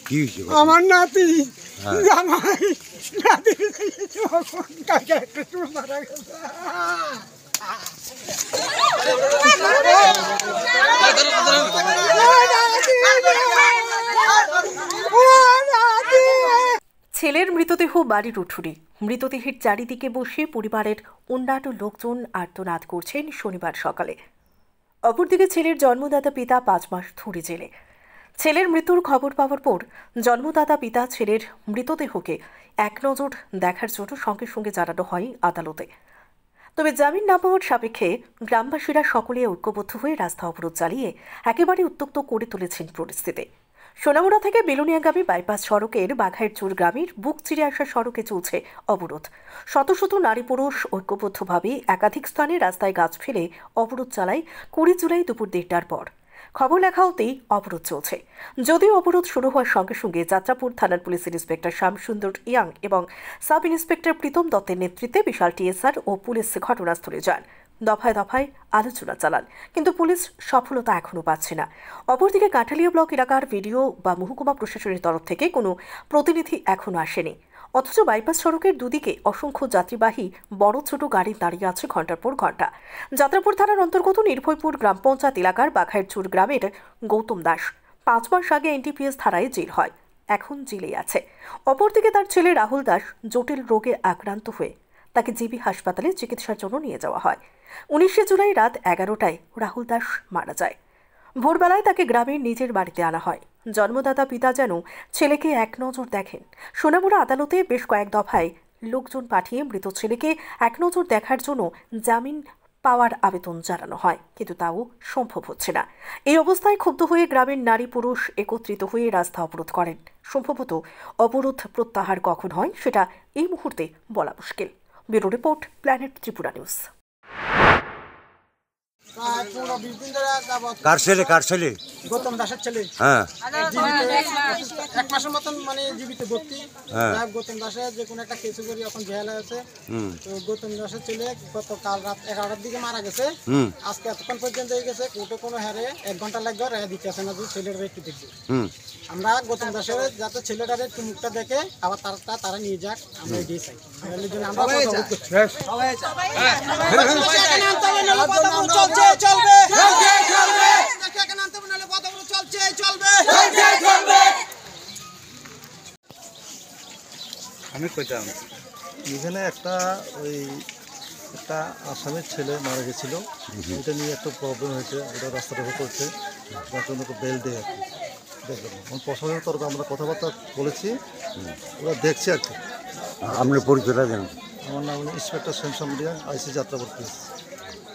কি হয়েছে? আমার নাতি জামাই নাতি কাকে একটা চুল মারা গেছে। ছেলের মৃতদেহ বাড়ির উঠোনে, মৃতদেহের চারিদিকে বসে পরিবারের অন্যান্য লোকজন আর্তনাদ করছেন শনিবার সকালে। অপরদিকে ছেলের জন্মদাতা পিতা 5 মাস ধরে জেলে। ছেলের মৃত্যুর খবর পাওয়ার পর জন্মদাতা পিতা ছেলের মৃতদেহকে এক নজর দেখার জন্য সঙ্গে সঙ্গে জানানো হয় আদালতে। তবে জামিন না পাওয়ার সাপেক্ষে গ্রামবাসীরা সকলে ঐক্যবদ্ধ হয়ে রাস্তা অবরোধ চালিয়ে একেবারে উত্তক্ত করে তুলেছেন পরিস্থিতি। সোনামুড়া থেকে বেলুনিয়াগামী বাইপাস সড়কের বাঘাইরচর গ্রামের বুক চিরে আসা সড়কে চলছে অবরোধ। শত শত নারী পুরুষ ঐক্যবদ্ধভাবে একাধিক স্থানে রাস্তায় গাছ ফেলে অবরোধ চালায় 20 জুলাই দুপুর 1টার পর। খবর লেখা হতেই অবরোধ চলছে। যদিও অবরোধ শুরু হওয়ার সঙ্গে সঙ্গে যাত্রাপুর থানার পুলিশ ইন্সপেক্টর শ্যামসুন্দর ইয়াং এবং সাব ইন্সপেক্টর প্রীতম দত্তের নেতৃত্বে বিশাল টিএসআর ও পুলিশ ঘটনাস্থলে যান। দফায় দফায় আলোচনা চালান, কিন্তু পুলিশ সফলতা এখনও পাচ্ছে না। অপরদিকে কাঠালিয়া ব্লক এলাকার ভিডিও বা মহকুমা প্রশাসনের তরফ থেকে কোনো প্রতিনিধি এখনও আসেনি। অথচ বাইপাস সড়কের দুদিকে অসংখ্য যাত্রীবাহী বড় ছোট গাড়ি দাঁড়িয়ে আছে ঘণ্টার পর ঘণ্টা। যাত্রাপুর থানার অন্তর্গত নির্ভয়পুর গ্রাম পঞ্চায়েত এলাকার বাঘাইরচর গ্রামের গৌতম দাস 5 মাস আগে এনডিপিএস ধারায় জেল হয়, এখন জেলেই আছে। অপরদিকে তার ছেলে রাহুল দাস জটিল রোগে আক্রান্ত হয়ে তাকে জিবি হাসপাতালে চিকিৎসার জন্য নিয়ে যাওয়া হয়। 19 জুলাই রাত 11টায় রাহুল দাস মারা যায়। ভোরবেলায় তাকে গ্রামের নিজের বাড়িতে আনা হয়। জন্মদাতা পিতা যেন ছেলেকে এক নজর দেখেন। সোনামুড়া আদালতে বেশ কয়েক দফায় লোকজন পাঠিয়ে মৃত ছেলেকে এক নজর দেখার জন্য জামিন পাওয়ার আবেদন জানানো হয়, কিন্তু তাও সম্ভব হচ্ছে না। এই অবস্থায় ক্ষুব্ধ হয়ে গ্রামের নারী পুরুষ একত্রিত হয়ে রাস্তা অবরোধ করেন। সম্ভবত অবরোধ প্রত্যাহার কখন হয় সেটা এই মুহূর্তে বলা মুশকিল। Bureau report, planet Tripura news. কার ছেলে? গৌতম দাসের ছেলে। হ্যাঁ, এক মাসের মতন মানে জীবিত ভর্তি। গৌতম দাসের যে কোনো একটা কেসে করি এখন জেলে আছে। তো গৌতম দাসের ছেলে গতকাল রাত 11টার দিকে মারা গেছে। আজকে এতক্ষণ পর্যন্ত হয়ে গেছে, কোর্টে কোনো হারে 1 ঘন্টা লাগবে রায় দিতে আসে না যে ছেলেটা একটু দেখবে। আমরা গৌতম দাসের যাতে ছেলেটার একটু মুখটা দেখে আবার তারা নিয়ে যাক, আমরা এটাই চাই। আমরা আমি কইতাম এখানে একটা আসামের ছেলে মারা গেছিল, এটা নিয়ে একটা প্রবলেম হয়েছে, ওটা রাস্তাটা করছে, যার জন্য বেল দেয় আর কি। দেখবেন প্রশাসনের তরফে আমরা কথাবার্তা বলেছি, ওরা দেখছে আর কি। আপনার পরিচয়টা দেন? আমার নাম ইন্সপেক্টর শ্যামসুন্দর ইয়াং, আইসি যাত্রাপুর পুলিশ।